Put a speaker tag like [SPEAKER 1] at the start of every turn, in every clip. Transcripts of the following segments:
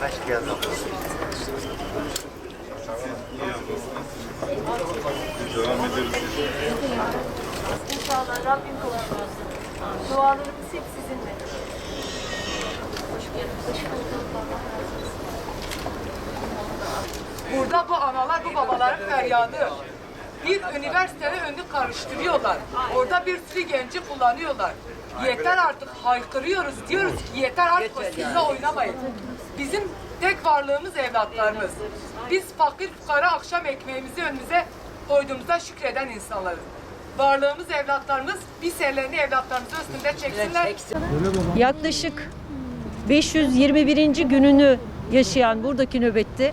[SPEAKER 1] Kaç geldi?
[SPEAKER 2] Devam ederiz.
[SPEAKER 3] İnşallah Rabbim kavuşmasın. Dualarımız hep sizinle. Hoş geldiniz.
[SPEAKER 4] Burada bu analar, bu babaların feryadı. Bir üniversitenin önünü karıştırıyorlar. Orada bir sürü genci kullanıyorlar. Yeter artık, haykırıyoruz. Diyoruz ki yeter artık, sizle oynamayın. Bizim tek varlığımız evlatlarımız. Biz fakir fukara akşam ekmeğimizi önümüze koyduğumuzda şükreden insanlarız. Varlığımız evlatlarımız, biz ellerini evlatlarımızın üstünde çeksinler.
[SPEAKER 5] Yaklaşık 521. gününü yaşayan buradaki nöbette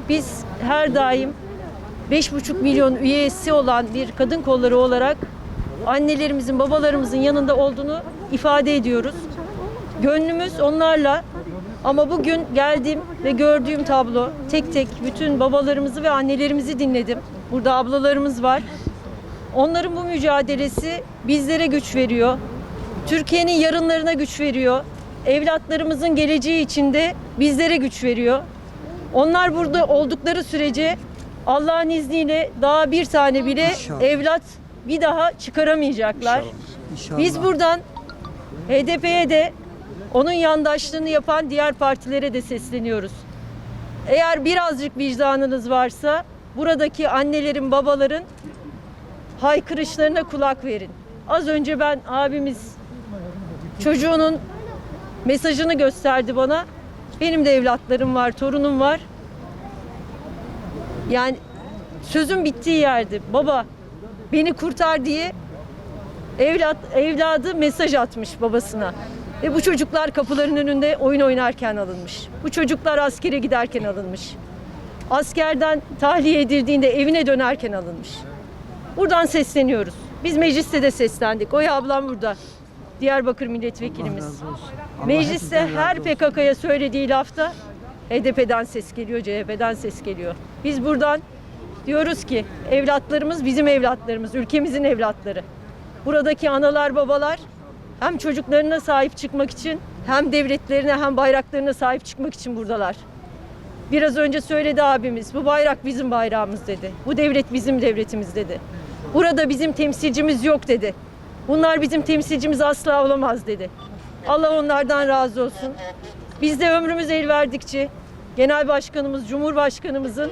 [SPEAKER 5] biz her daim 5,5 milyon üyesi olan bir kadın kolları olarak annelerimizin, babalarımızın yanında olduğunu ifade ediyoruz. Gönlümüz onlarla, ama bugün geldim ve gördüğüm tablo, tek tek bütün babalarımızı ve annelerimizi dinledim. Burada ablalarımız var. Onların bu mücadelesi bizlere güç veriyor. Türkiye'nin yarınlarına güç veriyor. Evlatlarımızın geleceği için de bizlere güç veriyor. Onlar burada oldukları sürece Allah'ın izniyle daha bir tane bile evlat bir daha çıkaramayacaklar. Biz buradan HDP'ye de onun yandaşlığını yapan diğer partilere de sesleniyoruz. Eğer birazcık vicdanınız varsa buradaki annelerin, babaların haykırışlarına kulak verin. Az önce ben abimiz çocuğunun mesajını gösterdi bana. Benim de evlatlarım var, torunum var. Yani sözün bittiği yerde baba beni kurtar diye evladı mesaj atmış babasına. Ve bu çocuklar kapıların önünde oyun oynarken alınmış. Bu çocuklar askere giderken alınmış. Askerden tahliye edildiğinde evine dönerken alınmış. Buradan sesleniyoruz. Biz mecliste de seslendik. Oya ablam burada. Diyarbakır milletvekilimiz. Mecliste her PKK'ya söylediği lafta HDP'den ses geliyor, CHP'den ses geliyor. Biz buradan diyoruz ki evlatlarımız bizim evlatlarımız, ülkemizin evlatları. Buradaki analar, babalar hem çocuklarına sahip çıkmak için, hem devletlerine, hem bayraklarına sahip çıkmak için buradalar. Biraz önce söyledi abimiz, bu bayrak bizim bayrağımız dedi. Bu devlet bizim devletimiz dedi. Burada bizim temsilcimiz yok dedi. Bunlar bizim temsilcimiz asla olamaz dedi. Allah onlardan razı olsun. Biz de ömrümüz el verdikçe Genel Başkanımız, Cumhurbaşkanımızın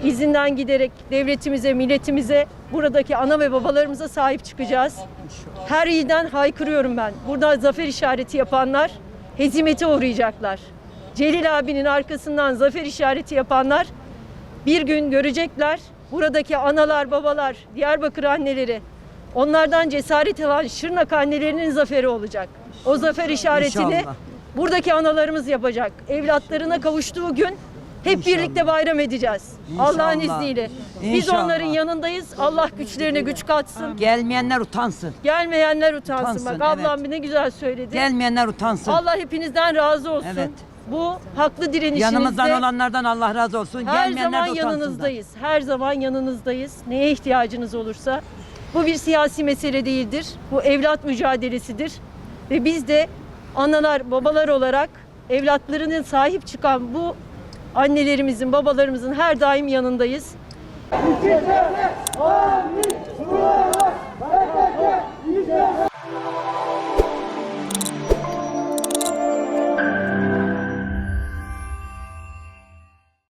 [SPEAKER 5] izinden giderek devletimize, milletimize, buradaki ana ve babalarımıza sahip çıkacağız. Her ilden haykırıyorum ben. Burada zafer işareti yapanlar hezimete uğrayacaklar. Celil abinin arkasından zafer işareti yapanlar bir gün görecekler. Buradaki analar, babalar, Diyarbakır anneleri, onlardan cesaret alan Şırnak annelerinin zaferi olacak. O zafer işaretini İnşallah buradaki analarımız yapacak. Evlatlarına kavuştuğu gün hep birlikte bayram edeceğiz. Allah'ın izniyle. Biz onların yanındayız. Allah güçlerine güç katsın.
[SPEAKER 6] Gelmeyenler utansın.
[SPEAKER 5] Gelmeyenler utansın. Bak ablam evet, ne güzel söyledi.
[SPEAKER 6] Gelmeyenler utansın.
[SPEAKER 5] Allah hepinizden razı olsun. Evet. Bu haklı direnişinizde
[SPEAKER 6] yanımızdan olanlardan Allah razı olsun.
[SPEAKER 5] Her
[SPEAKER 6] Gelmeyenler
[SPEAKER 5] zaman yanınızdayız. Her zaman yanınızdayız. Neye ihtiyacınız olursa. Bu bir siyasi mesele değildir. Bu evlat mücadelesidir. Ve biz de analar, babalar olarak evlatlarının sahip çıkan bu annelerimizin, babalarımızın her daim yanındayız.